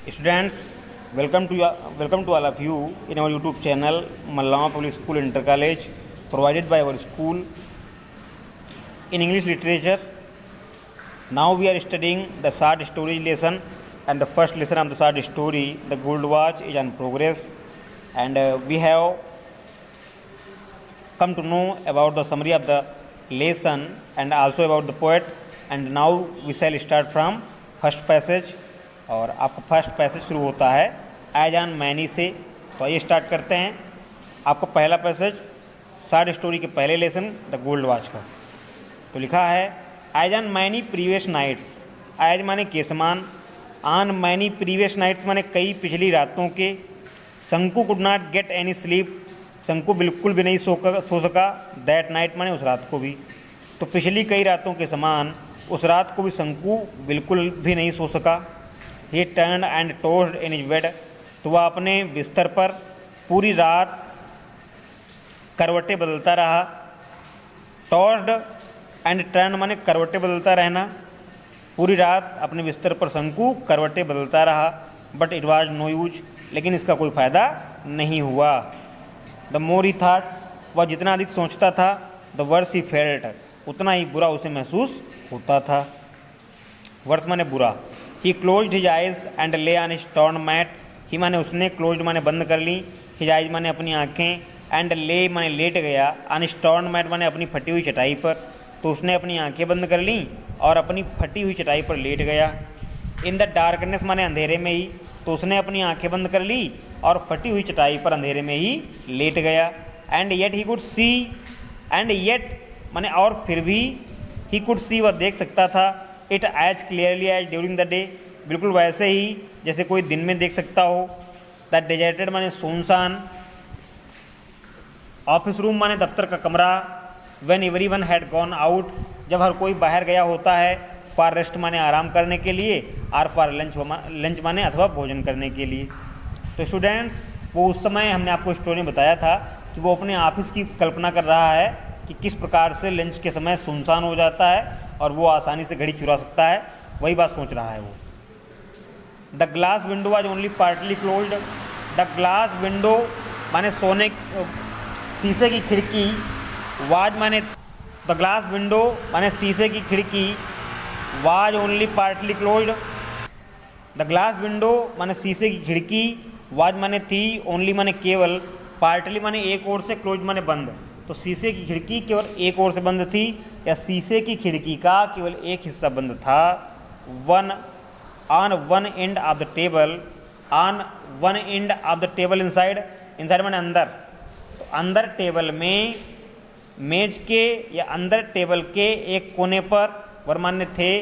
Students, welcome to all of you in our YouTube channel Mallama Public School Inter College, provided by our school in English literature. Now we are studying the short story lesson, and the first lesson of the short story, The Gold Watch, is on progress, and we have come to know about the summary of the lesson and also about the poet. And now we shall start from first passage. और आपका first passage शुरू होता है as on many से। तो आइए start करते हैं। आपका पहला पैसेज शॉर्ट स्टोरी के पहले लेसन द गोल्ड वॉच का। तो लिखा है as on many previous nights. As माने के समान, ऑन मैनी प्रीवियस नाइट्स माने कई पिछली रातों के। शंकु could not get any sleep. शंकु बिल्कुल भी नहीं सो सका। दैट नाइट माने उस रात को भी। तो पिछली कई रातों के समान उस रात को भी शंकु बिल्कुल भी नहीं सो सका। He turn and tossed in his bed. तो वह अपने बिस्तर पर पूरी रात करवटें बदलता रहा। टोस्ड एंड टर्न माने करवटें बदलता रहना। पूरी रात अपने बिस्तर पर शंकु करवटें बदलता रहा। But it was no use. लेकिन इसका कोई फ़ायदा नहीं हुआ। द मोर ही थाट, वह जितना अधिक सोचता था, द वर्स ही फेल्ट, उतना ही बुरा उसे महसूस होता था। वर्स माने बुरा। ही क्लोज्ड हिज आइज एंड ले ऑन हिज टॉर्न मैट। ही माने उसने, क्लोज्ड माने बंद कर ली, हिज आइज माने अपनी आँखें, एंड ले माने लेट गया, ऑन हिज टॉर्न मैट माने अपनी फटी हुई चटाई पर। तो उसने अपनी आँखें बंद कर लीं और अपनी फटी हुई चटाई पर लेट गया। इन द डार्कनेस माने अंधेरे में ही। तो उसने अपनी आँखें बंद कर ली और फटी हुई चटाई पर अंधेरे में ही लेट गया। And yet he could see, and yet माने और फिर भी, ही कुड सी वह देख सकता था, it as clearly as during the day, बिल्कुल वैसे ही जैसे कोई दिन में देख सकता हो। द डेजर्टेड माने सुनसान। ऑफिस रूम माने दफ्तर का कमरा। When everyone had gone out, जब हर कोई बाहर गया होता है। फॉर रेस्ट माने आराम करने के लिए, और फॉर लंच माने अथवा भोजन करने के लिए। तो स्टूडेंट्स, वो उस समय हमने आपको स्टोरी में बताया था कि वो अपने ऑफिस की कल्पना कर रहा है कि किस प्रकार से लंच के समय सुनसान हो जाता है और वो आसानी से घड़ी चुरा सकता है। वही बात सोच रहा है वो। The glass window was only partly closed. The glass window माने सोने, शीशे की खिड़की। वाज माने, द ग्लास विंडो माने शीशे की खिड़की। Was only partly closed. The glass window माने शीशे की खिड़की। वाज माने थी, ओनली माने केवल, पार्टली माने एक ओर से, क्लोज्ड माने बंद। तो शीशे की खिड़की केवल एक ओर से बंद थी, या शीशे की खिड़की का केवल एक हिस्सा बंद था। On one end of the table, on one end of the table inside, inside माने अंदर। तो अंदर टेबल में, मेज के या अंदर टेबल के एक कोने पर वर माने थे।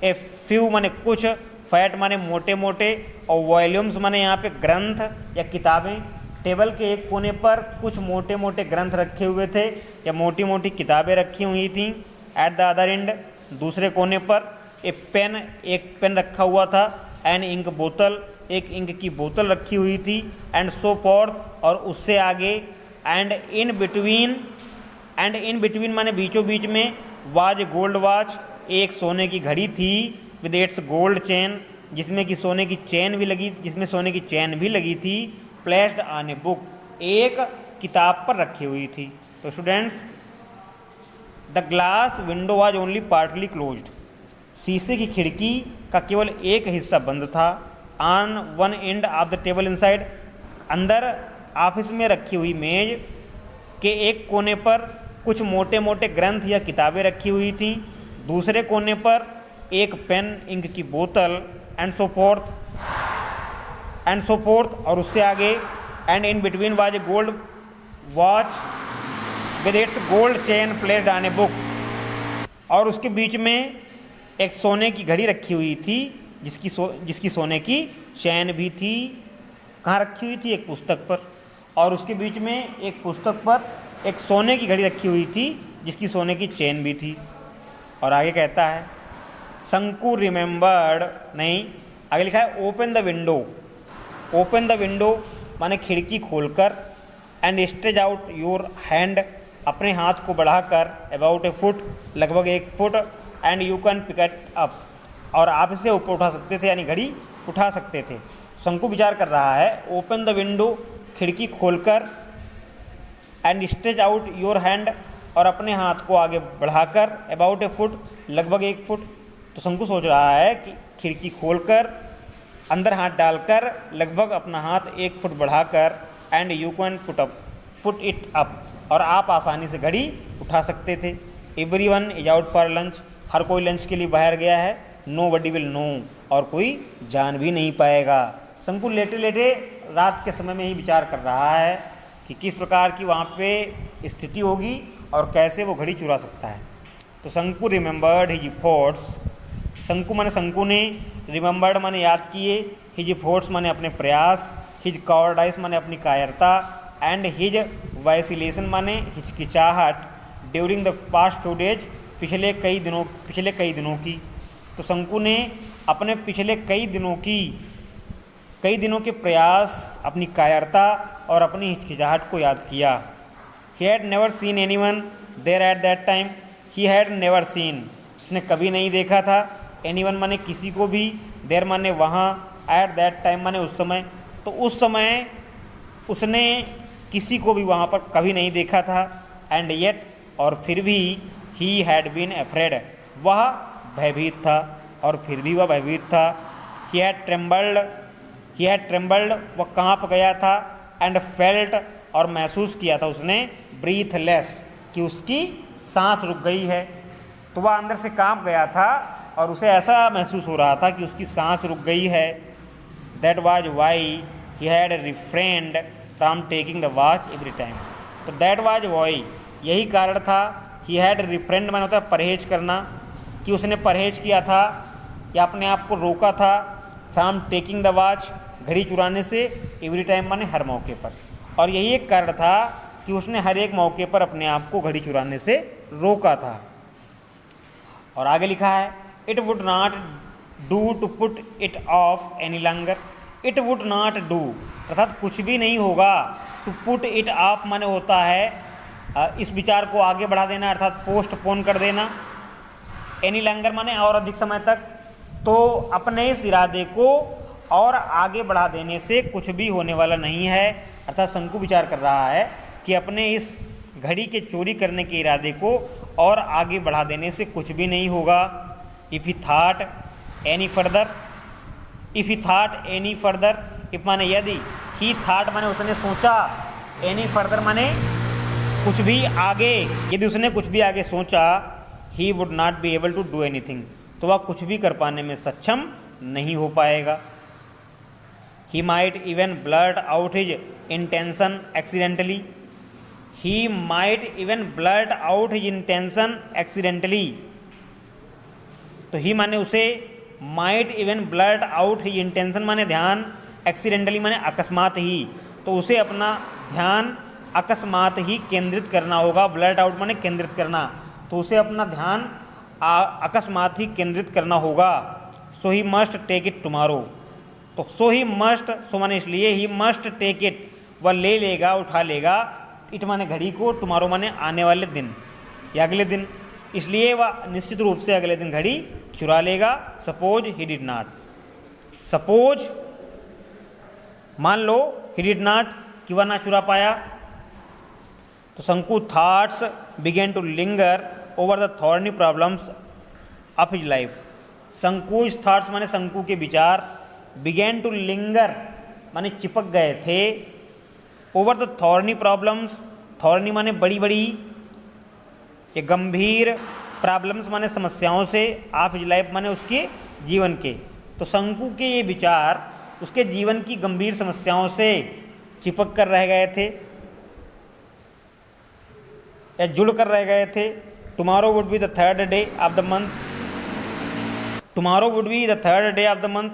ए फ्यू माने कुछ, फैट माने मोटे मोटे, और वॉल्यूम्स माने यहाँ पे ग्रंथ या किताबें। टेबल के एक कोने पर कुछ मोटे मोटे ग्रंथ रखे हुए थे या मोटी मोटी किताबें रखी हुई थीं। एट द अदर एंड, दूसरे कोने पर एक पेन रखा हुआ था। एन इंक बोतल, एक इंक की बोतल रखी हुई थी। एंड सो फॉर्थ, और उससे आगे। एंड इन बिटवीन माने बीचों बीच में। वाज गोल्ड वॉच, एक सोने की घड़ी थी। विद इट्स गोल्ड चेन, जिसमें सोने की चेन भी लगी थी। प्लेस्ड ऑन ए बुक, एक किताब पर रखी हुई थी। तो students, the glass window was only partly closed. शीशे की खिड़की का केवल एक हिस्सा बंद था। On one end of the table inside, अंदर ऑफिस में रखी हुई मेज के एक कोने पर कुछ मोटे मोटे ग्रंथ या किताबें रखी हुई थीं। दूसरे कोने पर एक पेन, इंक की बोतल, एंड सो फोर्थ, और उससे आगे। And in between was a gold watch with its gold chain placed on a book, और उसके बीच में एक सोने की घड़ी रखी हुई थी, जिसकी सोने की चैन भी थी। कहाँ रखी हुई थी? एक पुस्तक पर। और उसके बीच में एक पुस्तक पर एक सोने की घड़ी रखी हुई थी, जिसकी सोने की चैन भी थी। और आगे कहता है शंकु रिमेंबर्ड, नहीं, आगे लिखा है open the window. Open the window माने खिड़की खोलकर। And stretch out your hand, अपने हाथ को बढ़ाकर। अबाउट ए फुट, लगभग 1 फुट। And you can pick it up, और आप इसे ऊपर उठा सकते थे, यानी घड़ी उठा सकते थे। शंकु विचार कर रहा है, ओपन द विंडो, खिड़की खोलकर, and stretch out your hand, और अपने हाथ को आगे बढ़ाकर, अबाउट ए फुट, लगभग 1 फुट। तो शंकु सोच रहा है कि खिड़की खोलकर, अंदर हाथ डालकर, लगभग अपना हाथ 1 फुट बढ़ाकर, and you can put it up, और आप आसानी से घड़ी उठा सकते थे। Everyone is out for lunch, हर कोई लंच के लिए बाहर गया है। नो बडी विल नो, और कोई जान भी नहीं पाएगा। शंकु लेटे लेटे रात के समय में ही विचार कर रहा है कि किस प्रकार की वहाँ पे स्थिति होगी और कैसे वो घड़ी चुरा सकता है। तो शंकु रिमेंबर्ड हिज थॉट्स, शंकु माने शंकु ने, रिमेंबर्ड माने याद किए, हिज थॉट्स माने अपने प्रयास, हिज कॉवर्डाइस माने अपनी कायरता, एंड हिज वैसिलेशन माने हिचकिचाहट, during the past few days, पिछले कई दिनों की। तो शंकु ने अपने पिछले कई दिनों के प्रयास, अपनी कायरता और अपनी हिचकिचाहट को याद किया। He had never seen anyone there at that time, he had never seen, उसने कभी नहीं देखा था, एनीवन माने किसी को भी, देयर माने वहाँ, एट दैट टाइम माने उस समय। तो उस समय उसने किसी को भी वहाँ पर कभी नहीं देखा था। एंड येट, और फिर भी, ही हैड बीन अफ्रेड, वह भयभीत था, और फिर भी वह भयभीत था। ही हैड ट्रेम्बल्ड, वह काँप गया था। एंड फेल्ट, और महसूस किया था उसने, ब्रीथलेस, कि उसकी सांस रुक गई है। तो वह अंदर से काँप गया था और उसे ऐसा महसूस हो रहा था कि उसकी सांस रुक गई है। That was why he had refrain from taking the watch every time. तो दैट वाज वाई, यही कारण था। ही हैड रिफ्रेंड माने होता है परहेज करना, कि उसने परहेज किया था या अपने आप को रोका था, फ्रॉम टेकिंग द वॉच, घड़ी चुराने से, एवरी टाइम माने हर मौके पर। और यही एक कारण था कि उसने हर एक मौके पर अपने आप को घड़ी चुराने से रोका था। और आगे लिखा है, it would not do to put it off any longer, it would not do, अर्थात कुछ भी नहीं होगा। टू पुट इट ऑफ माने होता है इस विचार को आगे बढ़ा देना, अर्थात पोस्टपोन कर देना। एनी लॉन्गर माने और अधिक समय तक। तो अपने इस इरादे को और आगे बढ़ा देने से कुछ भी होने वाला नहीं है। अर्थात शंकु विचार कर रहा है कि अपने इस घड़ी के चोरी करने के इरादे को और आगे बढ़ा देने से कुछ भी नहीं होगा। If he thought any further, if माने यदि, ही थाट माने उसने सोचा, एनी फर्दर माने कुछ भी आगे, यदि उसने कुछ भी आगे सोचा, he would not be able to do anything, तो वह कुछ भी कर पाने में सक्षम नहीं हो पाएगा। He might even blurt out his intention accidentally, he might even blurt out his intention accidentally. तो ही माने उसे, might even blurt out his intention माने ध्यान, एक्सीडेंटली माने अकस्मात ही, तो उसे अपना ध्यान अकस्मात ही केंद्रित करना होगा। ब्लर्ट आउट माने केंद्रित करना, तो उसे अपना ध्यान अकस्मात ही केंद्रित करना होगा। So he must take it tomorrow, तो सो ही मस्ट, सो माने इसलिए, ही मस्ट टेक इट, वह ले लेगा, उठा लेगा, इट माने घड़ी को, टुमारो माने आने वाले दिन या अगले दिन, इसलिए वह निश्चित रूप से अगले दिन घड़ी चुरा लेगा। Suppose he did not, suppose मान लो, ही डिड नॉट, कि वह ना चुरा पाया। तो Shanku thoughts began to linger over the thorny problems of his life. Shanku thoughts माने शंकु के विचार, बिगेन टू लिंगर माने चिपक गए थे, over the thorny problems, thorny माने बड़ी बड़ी, ये गंभीर, प्रॉब्लम्स माने समस्याओं से, ऑफ हिज लाइफ माने उसके जीवन के। तो शंकु के ये विचार उसके जीवन की गंभीर समस्याओं से चिपक कर रह गए थे या जुड़ कर रह गए थे। Tomorrow would be the third day of the month, tomorrow would be the third day of the month.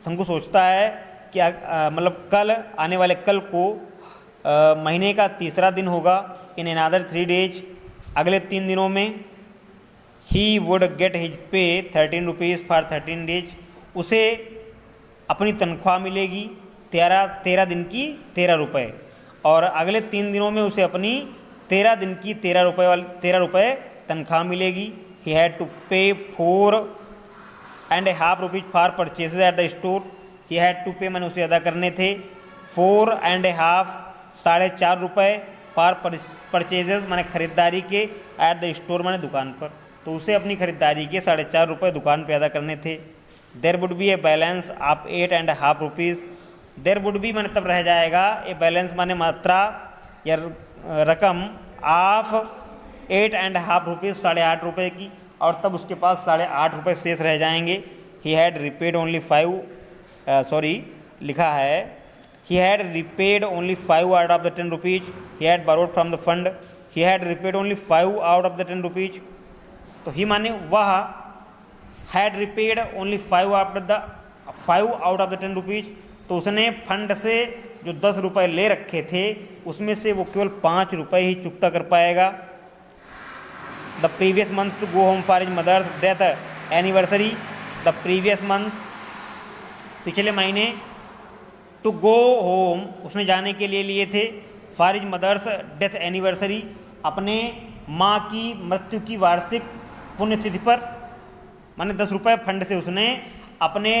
शंकु सोचता है कि मतलब कल, आने वाले कल को महीने का तीसरा दिन होगा। इन अनदर 3 डेज, अगले 3 दिनों में। He would get his pay 13 rupees for 13 days, उसे अपनी तनख्वाह मिलेगी 13 दिन की 13 रुपये, और अगले 3 दिनों में उसे अपनी 13 दिन की 13 रुपये तनख्वाह मिलेगी। ही had to pay 4.5 rupees for purchases at the store, he had to pay मैंने उसे अदा करने थे 4.5 ₹4.5 फॉर परचेजेस मैंने खरीदारी के एट द स्टोर मैंने दुकान पर, तो उसे अपनी खरीदारी के ₹4.5 दुकान पे अदा करने थे। There would be a balance of 8.5 rupees, there would be मैंने तब रह जाएगा ए बैलेंस माने मात्रा या रकम ऑफ 8.5 रुपीज़ ₹8.5 की, और तब उसके पास ₹8.5 शेष रह जाएंगे। ही हैड रिपेड ओनली 5 लिखा है he had repaid only 5 out of the 10 rupees he had borrowed from the fund, he had repaid only 5 out of the 10 rupees, तो ही माने वह had repaid only 5 out of the 10 rupees, तो उसने fund से जो 10 रुपये ले रखे थे उसमें से वो केवल 5 रुपये ही चुकता कर पाएगा। The previous month to go home for his mother's death anniversary, the previous month पिछले महीने, टू गो होम उसने जाने के लिए थे, for his mother's death anniversary अपने माँ की मृत्यु की वार्षिक पुण्यतिथि पर, माने 10 रुपये फंड से उसने अपने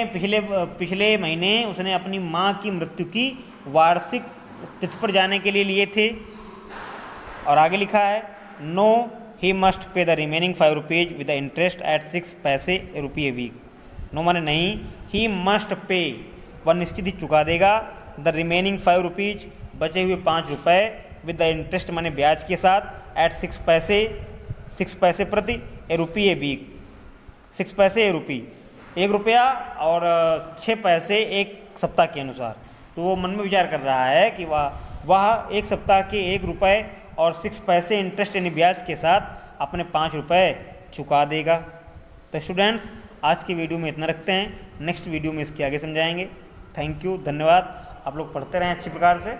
पिछले महीने उसने अपनी माँ की मृत्यु की वार्षिक तिथि पर जाने के लिए थे। और आगे लिखा है no he must pay the remaining 5 rupees with the interest at 6 paise रुपये वीक। नो माने नहीं, ही मस्ट पे वह निश्चित ही चुका देगा द रिमेनिंग 5 रुपीज़ बचे हुए 5 रुपये विद द इंटरेस्ट माने ब्याज के साथ एट 6 पैसे प्रति रुपये वीक, 6 पैसे रुपये, 1 रुपया और 6 पैसे एक सप्ताह के अनुसार। तो वो मन में विचार कर रहा है कि वह एक सप्ताह के 1 रुपये और 6 पैसे इंटरेस्ट यानी ब्याज के साथ अपने 5 रुपये चुका देगा। तो स्टूडेंट्स आज की वीडियो में इतना रखते हैं, नेक्स्ट वीडियो में इसके आगे समझाएंगे। थैंक यू, धन्यवाद। आप लोग पढ़ते रहें अच्छी प्रकार से।